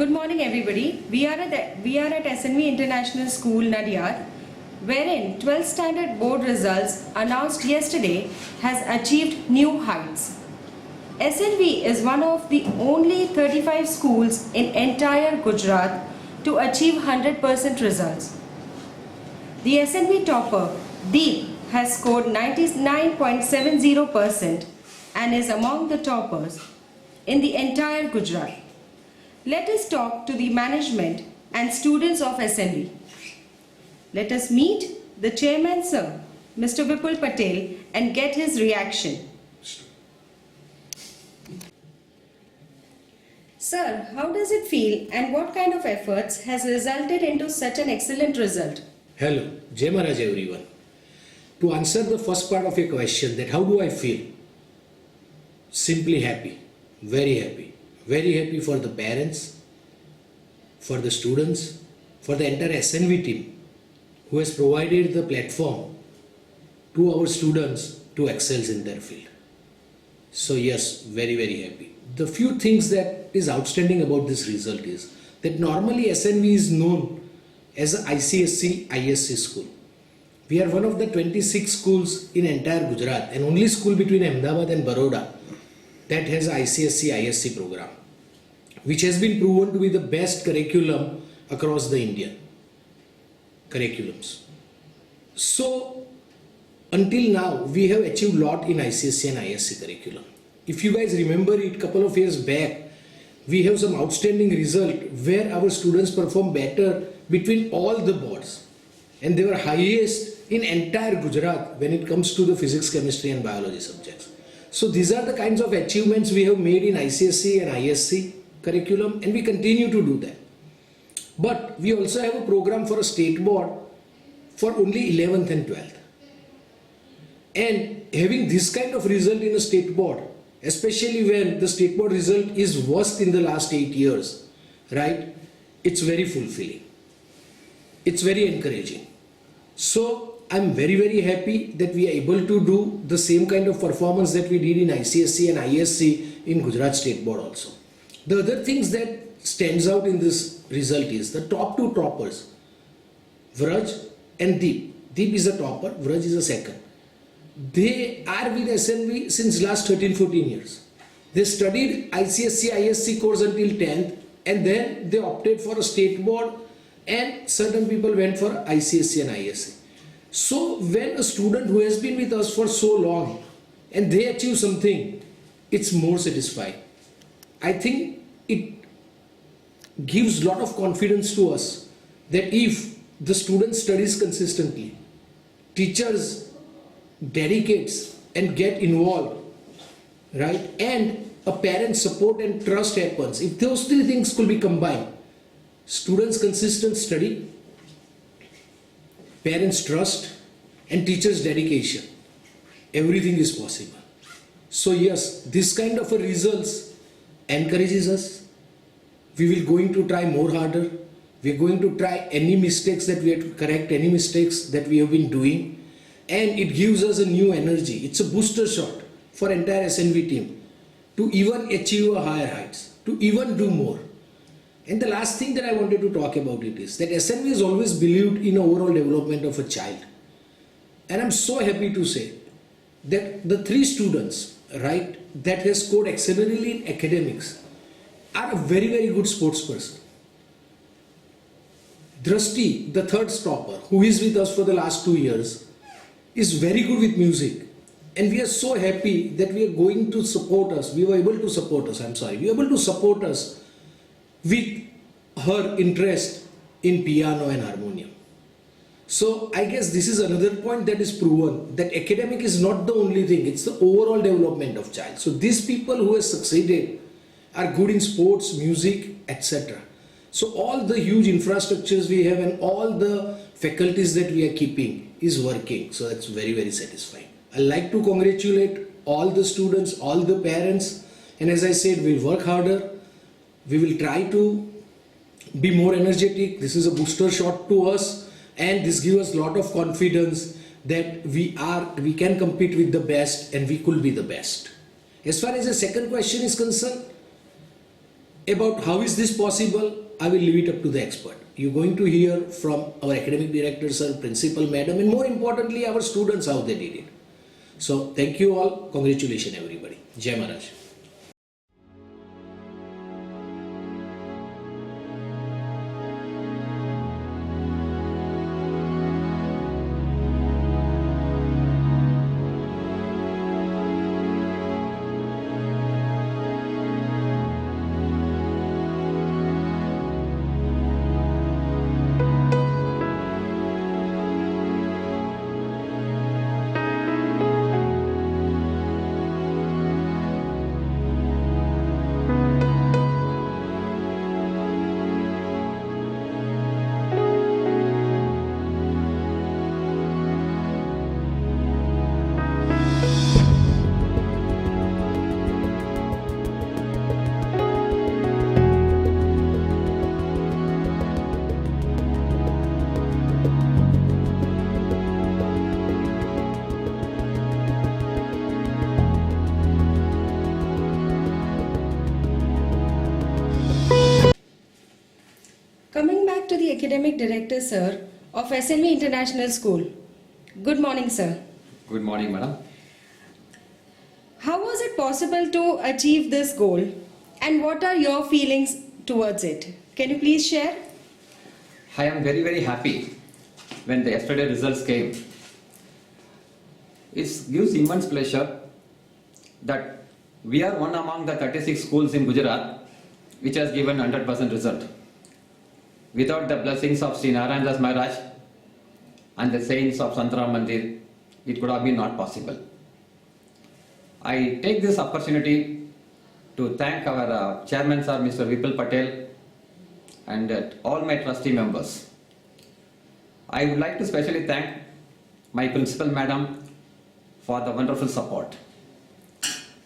Good morning, everybody. We are at SNV International School, Nadiyad, wherein 12th standard board results announced yesterday has achieved new heights. SNV is one of the only 35 schools in entire Gujarat to achieve 100% results. The SNV topper, Deep, has scored 99.70% and is among the toppers in the entire Gujarat. Let us talk to the management and students of SNV. Let us meet the chairman, sir, Mr. Vipul Patel, and get his reaction. Sir, how does it feel and what kind of efforts has resulted into such an excellent result? Hello, Jai Maharaj everyone. To answer the first part of your question, that how do I feel? Simply happy, very happy. Very happy for the parents, for the students, for the entire SNV team who has provided the platform to our students to excel in their field. So yes, very, very happy. The few things that is outstanding about this result is that normally SNV is known as a ICSC ISC school. We are one of the 26 schools in entire Gujarat and only school between Ahmedabad and Baroda that has ICSC ISC program, which has been proven to be the best curriculum across the Indian curriculums. So until now we have achieved lot in ICSC and ISC curriculum. If you guys remember it, couple of years back we have some outstanding result where our students perform better between all the boards and they were highest in entire Gujarat when it comes to the physics, chemistry and biology subjects. So these are the kinds of achievements we have made in ICSC and ISC curriculum and we continue to do that. But we also have a program for a state board for only 11th and 12th. And having this kind of result in a state board, especially when the state board result is worst in the last 8 years, right? It's very fulfilling. It's very encouraging. So I'm very, very happy that we are able to do the same kind of performance that we did in ICSC and ISC in Gujarat State Board also. The other things that stands out in this result is the top two toppers, Vraj and Deep. Deep is a topper, Vraj is a second. They are with SNV since last 13-14 years. They studied ICSC ISC course until 10th and then they opted for a state board and certain people went for ICSC and ISC. So when a student who has been with us for so long and they achieve something, it's more satisfying. I think it gives a lot of confidence to us that if the student studies consistently, teachers dedicates and get involved, right, and a parent support and trust happens, if those three things could be combined, students consistent study, parents trust and teachers dedication, everything is possible. So yes, this kind of a results encourages us. We will going to try more harder. We are going to try any mistakes that we have to correct, any mistakes that we have been doing, and it gives us a new energy. It's a booster shot for entire SNV team to even achieve a higher heights, to even do more. And the last thing that I wanted to talk about it is that SNV has always believed in overall development of a child. And I'm so happy to say that the three students, right, that has scored excellently in academics are a very, very good sports person. Drashti, the third stopper, who is with us for the last 2 years, is very good with music. And we are so happy that we are going to support us. We were able to support us, we were able to support us with her interest in piano and harmonium. So I guess this is another point that is proven that academic is not the only thing, it's the overall development of child. So these people who have succeeded are good in sports, music, etc. So all the huge infrastructures we have and all the faculties that we are keeping is working. So that's very, very satisfying. I like to congratulate all the students, all the parents, and as I said, we'll work harder. We will try to be more energetic. This is a booster shot to us and this gives us a lot of confidence that we can compete with the best and we could be the best. As far as the second question is concerned, About how is this possible, I will leave it up to the expert. You're going to hear from our academic director, sir, principal, madam, and more importantly, our students how they did it. So thank you all. Congratulations, everybody. Jai Maharaj. Coming back to the academic director, sir, of SNV International School. Good morning, sir. Good morning, madam. How was it possible to achieve this goal, and what are your feelings towards it? Can you please share? I am very, very happy when the yesterday results came. It gives immense pleasure that we are one among the 36 schools in Gujarat which has given 100% result. Without the blessings of Sri Narayan Das Maharaj and the saints of Santram Mandir, it could have been not possible. I take this opportunity to thank our chairman, sir, Mr. Vipul Patel, and all my trustee members. I would like to specially thank my principal madam for the wonderful support.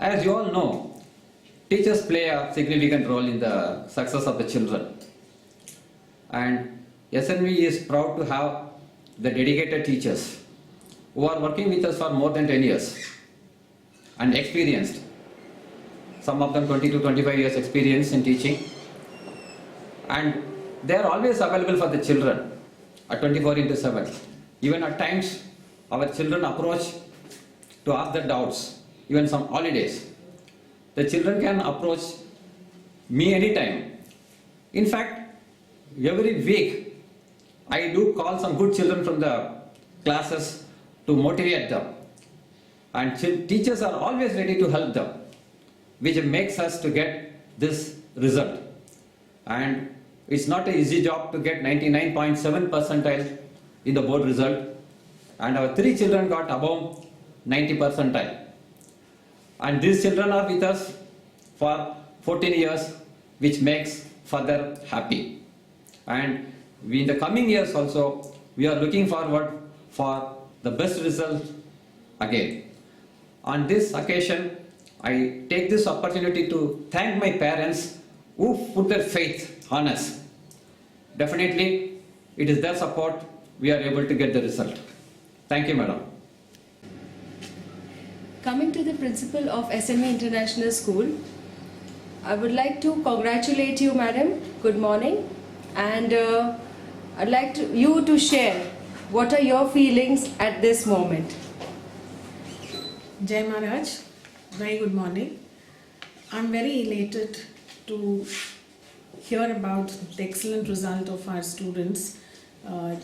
As you all know, teachers play a significant role in the success of the children. And SNV is proud to have the dedicated teachers who are working with us for more than 10 years and experienced. Some of them 20 to 25 years experience in teaching. And they are always available for the children at 24/7. Even at times, our children approach to ask their doubts, even some holidays. The children can approach me anytime. In fact, every week, I do call some good children from the classes to motivate them. And teachers are always ready to help them, which makes us to get this result. And it's not an easy job to get 99.7 percentile in the board result. And our 3 children got above 90 percentile. And these children are with us for 14 years, which makes further happy. And in the coming years also, we are looking forward for the best result again. On this occasion, I take this opportunity to thank my parents who put their faith on us. Definitely, it is their support we are able to get the result. Thank you, madam. Coming to the principal of SNV International School, I would like to congratulate you, madam. Good morning. And I'd like you to share what are your feelings at this moment. Jai Maharaj, very good morning. I'm very elated to hear about the excellent result of our students,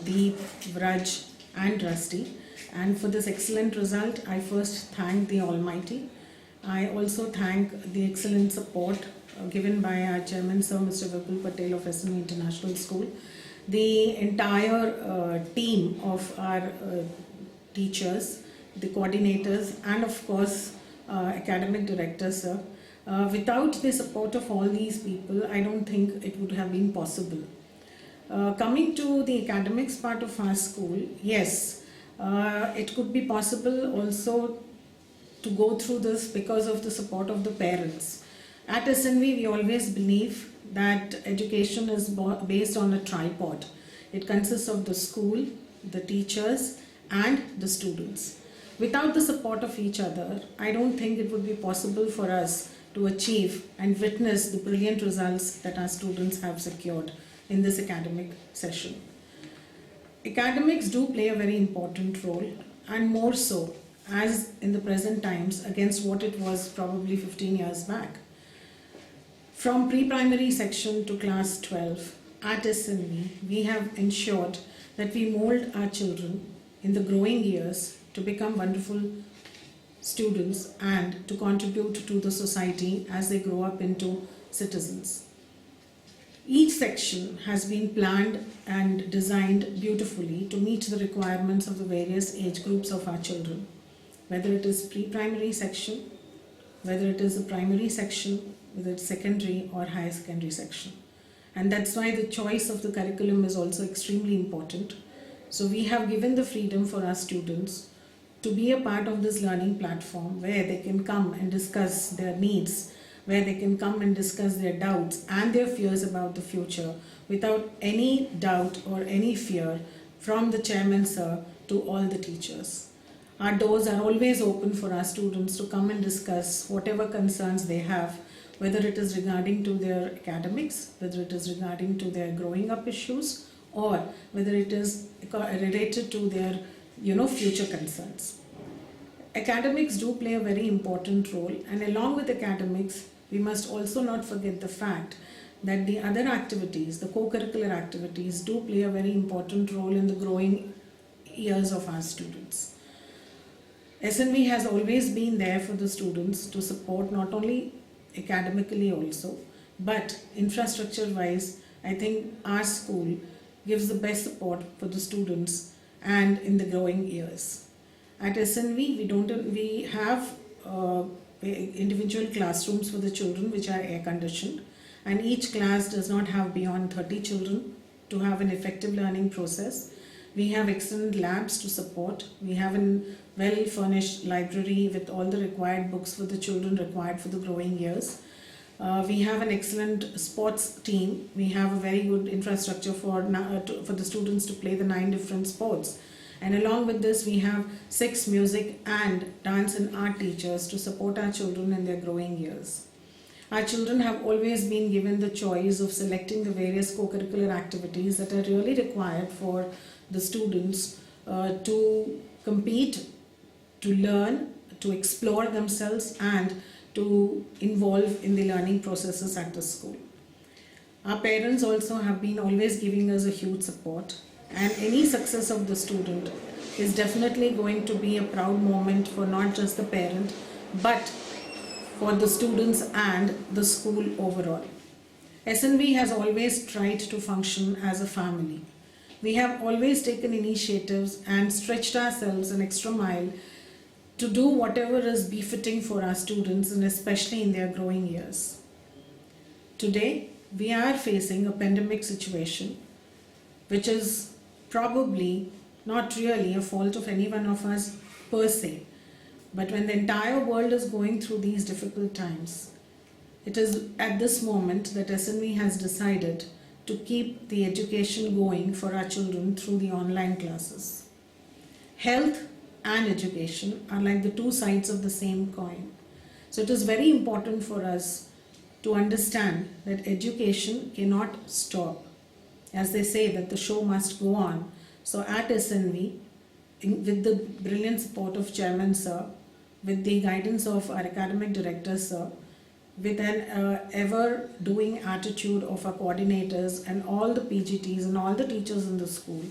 Deep, Vraj and Rusty. And for this excellent result, I first thank the Almighty. I also thank the excellent support given by our chairman, Sir Mr. Vipul Patel of SNV International School, the entire team of our teachers, the coordinators, and of course academic directors, sir. Without the support of all these people, I don't think it would have been possible. Coming to the academics part of our school, yes, it could be possible also to go through this because of the support of the parents. At SNV, we always believe that education is based on a tripod. It consists of the school, the teachers, and the students. Without the support of each other, I don't think it would be possible for us to achieve and witness the brilliant results that our students have secured in this academic session. Academics do play a very important role, and more so as in the present times against what it was probably 15 years back. From pre-primary section to class 12 at SNV, we have ensured that we mold our children in the growing years to become wonderful students and to contribute to the society as they grow up into citizens. Each section has been planned and designed beautifully to meet the requirements of the various age groups of our children, whether it is pre-primary section, whether it is a primary section, whether it's secondary or higher secondary section. And that's why the choice of the curriculum is also extremely important. So we have given the freedom for our students to be a part of this learning platform where they can come and discuss their needs, where they can come and discuss their doubts and their fears about the future without any doubt or any fear, from the chairman sir to all the teachers. Our doors are always open for our students to come and discuss whatever concerns they have, whether it is regarding to their academics, whether it is regarding to their growing up issues, or whether it is related to their future concerns. Academics do play a very important role, and along with academics, we must also not forget the fact that the other activities, the co-curricular activities, do play a very important role in the growing years of our students. SNV has always been there for the students to support not only academically also, but infrastructure wise, I think our school gives the best support for the students and in the growing years. At SNV, we have individual classrooms for the children which are air conditioned, and each class does not have beyond 30 children to have an effective learning process. We have excellent labs to support. We have a well furnished library with all the required books for the children required for the growing years. We have an excellent sports team. We have a very good infrastructure for the students to play the 9 different sports. And along with this, we have 6 music and dance and art teachers to support our children in their growing years. Our children have always been given the choice of selecting the various co-curricular activities that are really required for the students to compete, to learn, to explore themselves, and to involve in the learning processes at the school. Our parents also have been always giving us a huge support, and any success of the student is definitely going to be a proud moment for not just the parent, but for the students and the school overall. SNV has always tried to function as a family. We have always taken initiatives and stretched ourselves an extra mile to do whatever is befitting for our students, and especially in their growing years. Today, we are facing a pandemic situation, which is probably not really a fault of any one of us per se. But when the entire world is going through these difficult times, it is at this moment that SNV has decided to keep the education going for our children through the online classes. Health and education are like the two sides of the same coin. So it is very important for us to understand that education cannot stop. As they say that the show must go on. So at SNV, with the brilliant support of Chairman Sir, with the guidance of our academic director Sir, with an ever-doing attitude of our coordinators and all the PGTs and all the teachers in the school,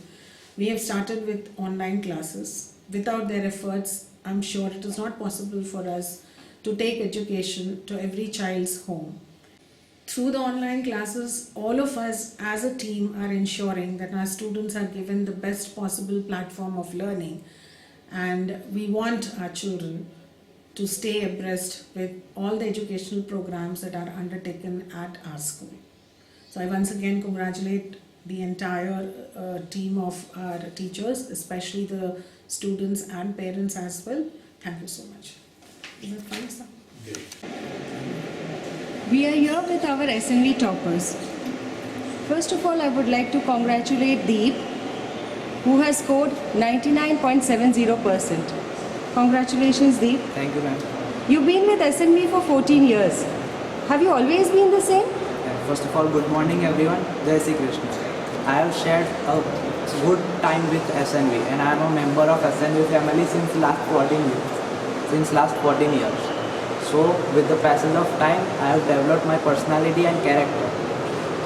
we have started with online classes. Without their efforts, I'm sure it is not possible for us to take education to every child's home. Through the online classes, all of us as a team are ensuring that our students are given the best possible platform of learning, and we want our children to stay abreast with all the educational programs that are undertaken at our school. So I once again congratulate the entire team of our teachers, especially the students and parents as well. Thank you so much. Is that fine, sir? We are here with our SNV toppers. First of all, I would like to congratulate Deep, who has scored 99.70%. Congratulations, Deep. Thank you, ma'am. You've been with SNV for 14 years. Have you always been the same? First of all, good morning everyone. Jai Shri Krishna. I have shared a good time with SNV and I am a member of SNV family since last 14 years. So with the passage of time, I have developed my personality and character.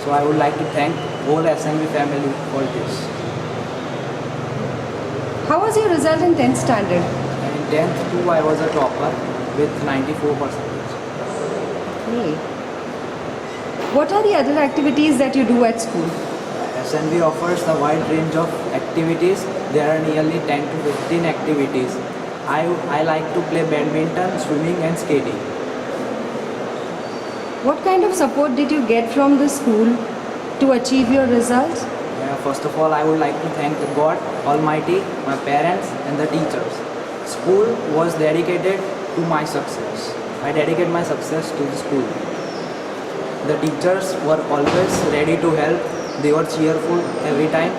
So I would like to thank whole SNV family for this. How was your result in 10th standard? And in 10th too, I was a topper with 94%. Okay. What are the other activities that you do at school? SNV offers a wide range of activities. There are nearly 10 to 15 activities. I like to play badminton, swimming and skating. What kind of support did you get from the school to achieve your results? First of all, I would like to thank the God Almighty, my parents and the teachers. School was dedicated to my success. I dedicate my success to the school. The teachers were always ready to help. They were cheerful every time.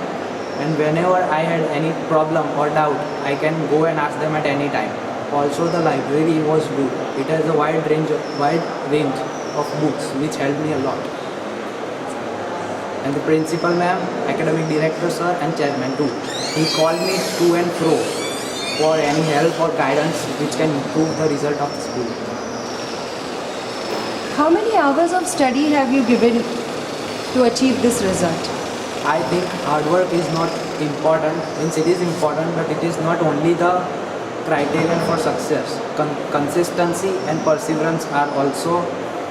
And whenever I had any problem or doubt, I can go and ask them at any time. Also, the library was good. It has a wide range of books which helped me a lot. And the principal ma'am, academic director sir and chairman too. He called me to and fro for any help or guidance which can improve the result of the school. How many hours of study have you given to achieve this result? I think hard work is not important, means it is important, but it is not only the criterion for success. Consistency and perseverance are also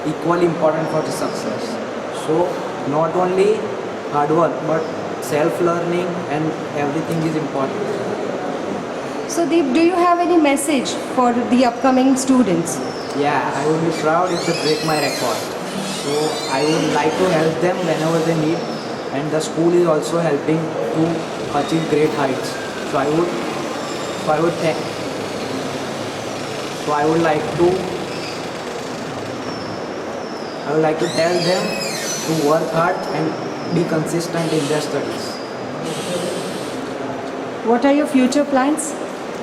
equally important for the success. So not only hard work, but self-learning and everything is important. So Deep, do you have any message for the upcoming students? Yeah, I would be proud if they break my record. So I would like to help them whenever they need, and the school is also helping to achieve great heights. So I would like to tell them to work hard and be consistent in their studies. What are your future plans?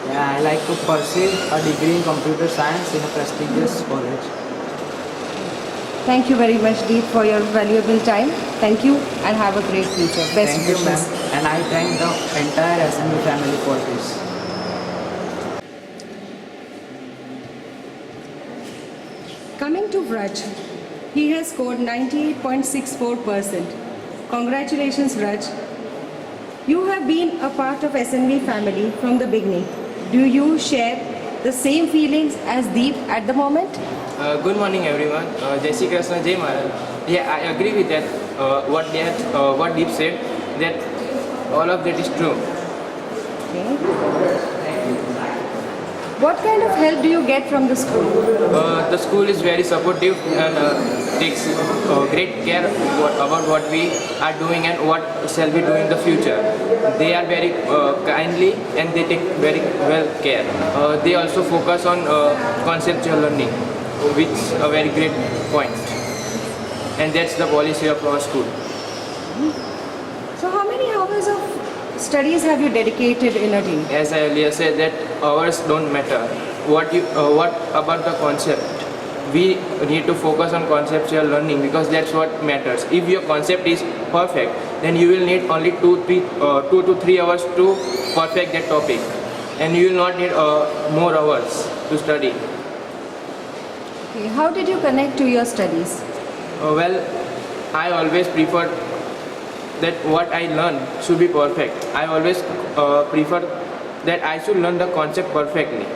Yeah, I like to pursue a degree in computer science in a prestigious college. Thank you very much, Deep, for your valuable time. Thank you and have a great future. Best Thank you, wishes. ma'am. And I thank the entire SMU family for this. Coming to Vraj, he has scored 98.64%. Congratulations, Vraj. You have been a part of SNV family from the beginning. Do you share the same feelings as Deep at the moment? Good morning, everyone. Jai Shri Krishna, Jai Maharaj. Yeah, I agree with that. What Deep said, that all of that is true. Okay. What kind of help do you get from the school? The school is very supportive and takes great care about what we are doing and what shall we do in the future. They are very kindly and they take very well care. They also focus on conceptual learning, which is a very great point. And that's the policy of our school. So how many hours of studies have you dedicated in a day? As I earlier said, that hours don't matter. What about the concept? We need to focus on conceptual learning because that's what matters. If your concept is perfect, then you will need only 2 to 3 hours to perfect that topic, and you will not need more hours to study. Okay. How did you connect to your studies? Well, I always prefer that what I learn should be perfect. I always prefer that I should learn the concept perfectly.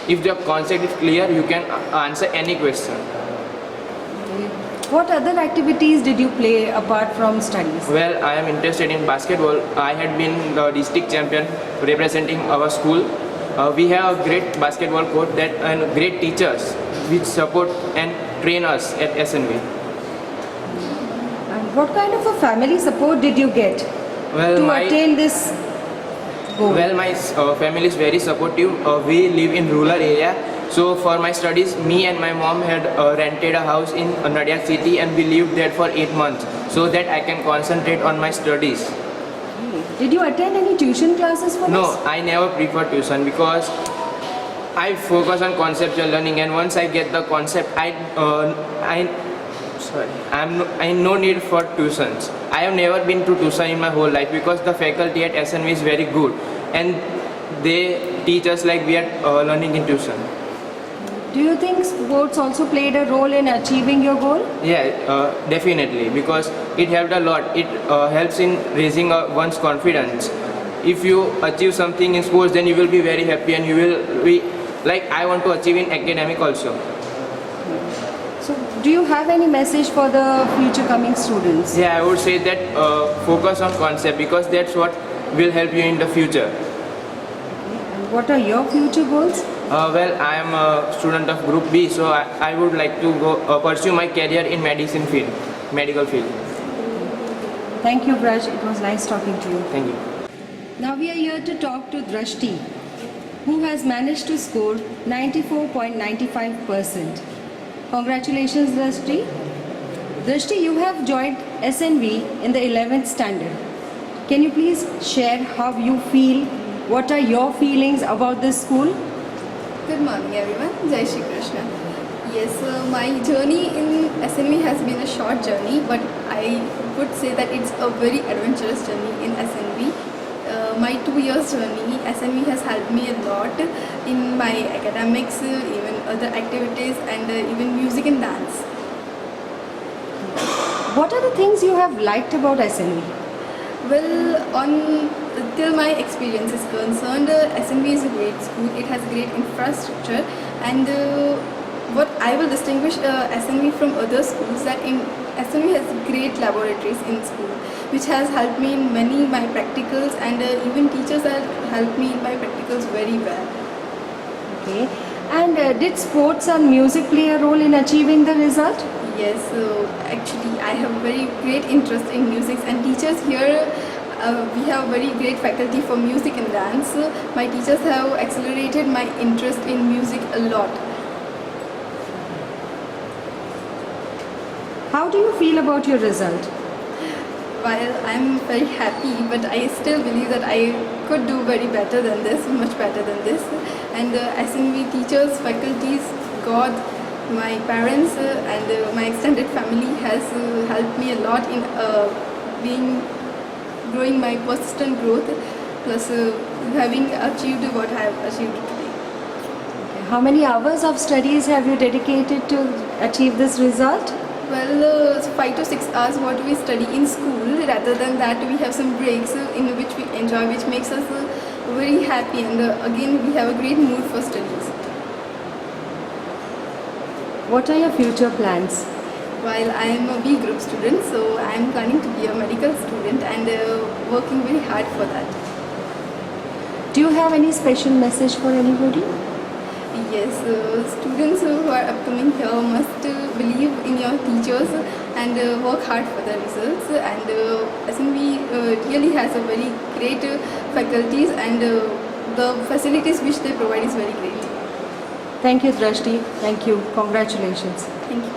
If the concept is clear, you can answer any question. What other activities did you play apart from studies? Well, I am interested in basketball. I had been the district champion representing our school. We have a great basketball coach and great teachers which support and train us at SNV. And what kind of a family support did you get to attain this goal? Well, my family is very supportive. We live in rural area. So for my studies, me and my mom had rented a house in Nadia city and we lived there for 8 months so that I can concentrate on my studies. Did you attend any tuition classes for this? No, I never prefer tuition because I focus on conceptual learning, and once I get the concept, I no need for tuitions. I have never been to tuition in my whole life because the faculty at SNV is very good, and they teach us like we are learning in tuition. Do you think sports also played a role in achieving your goal? Yeah, definitely, because it helped a lot. It helps in raising one's confidence. If you achieve something in sports, then you will be very happy, and you will be like, I want to achieve in academic also. So, do you have any message for the future coming students? Yeah, I would say that focus on concept, because that's what will help you in the future. And what are your future goals? Well, I am a student of Group B, so I would like to go pursue my career in medical field. Thank you, Braj. It was nice talking to you. Thank you. Now we are here to talk to Drashti, who has managed to score 94.95%. Congratulations, Drashti. Drashti, you have joined SNV in the 11th standard. Can you please share how you feel? What are your feelings about this school? Good morning everyone, Jai Shri Krishna. Yes, my journey in SNV has been a short journey, but I would say that it's a very adventurous journey in SNV. My 2 years journey, SNV has helped me a lot in my academics, even other activities, and even music and dance. What are the things you have liked about SNV? Well, till my experience is concerned, SNV is a great school. It has great infrastructure, and what I will distinguish SNV from other schools, that in SNV has great laboratories in school, which has helped me in many my practicals, and even teachers have helped me in my practicals very well. Okay. And did sports and music play a role in achieving the result? Yes, actually I have very great interest in music, and teachers here, we have very great faculty for music and dance. My teachers have accelerated my interest in music a lot. How do you feel about your result? While I'm very happy, but I still believe that I could do very better than this, much better than this. And SNV teachers, faculties, God, my parents and my extended family has helped me a lot in growing my persistent growth, plus having achieved what I have achieved today. How many hours of studies have you dedicated to achieve this result? Well, 5 to 6 hours what we study in school. Rather than that, we have some breaks in which we enjoy, which makes us very happy, and again we have a great mood for studies. What are your future plans? While I am a B group student, so I am planning to be a medical student, and working very hard for that. Do you have any special message for anybody? Yes, students who are upcoming here must believe in your teachers and work hard for the results. And SNV really has a very great faculties, and the facilities which they provide is very great. Thank you, Drashti. Thank you. Congratulations. Thank you.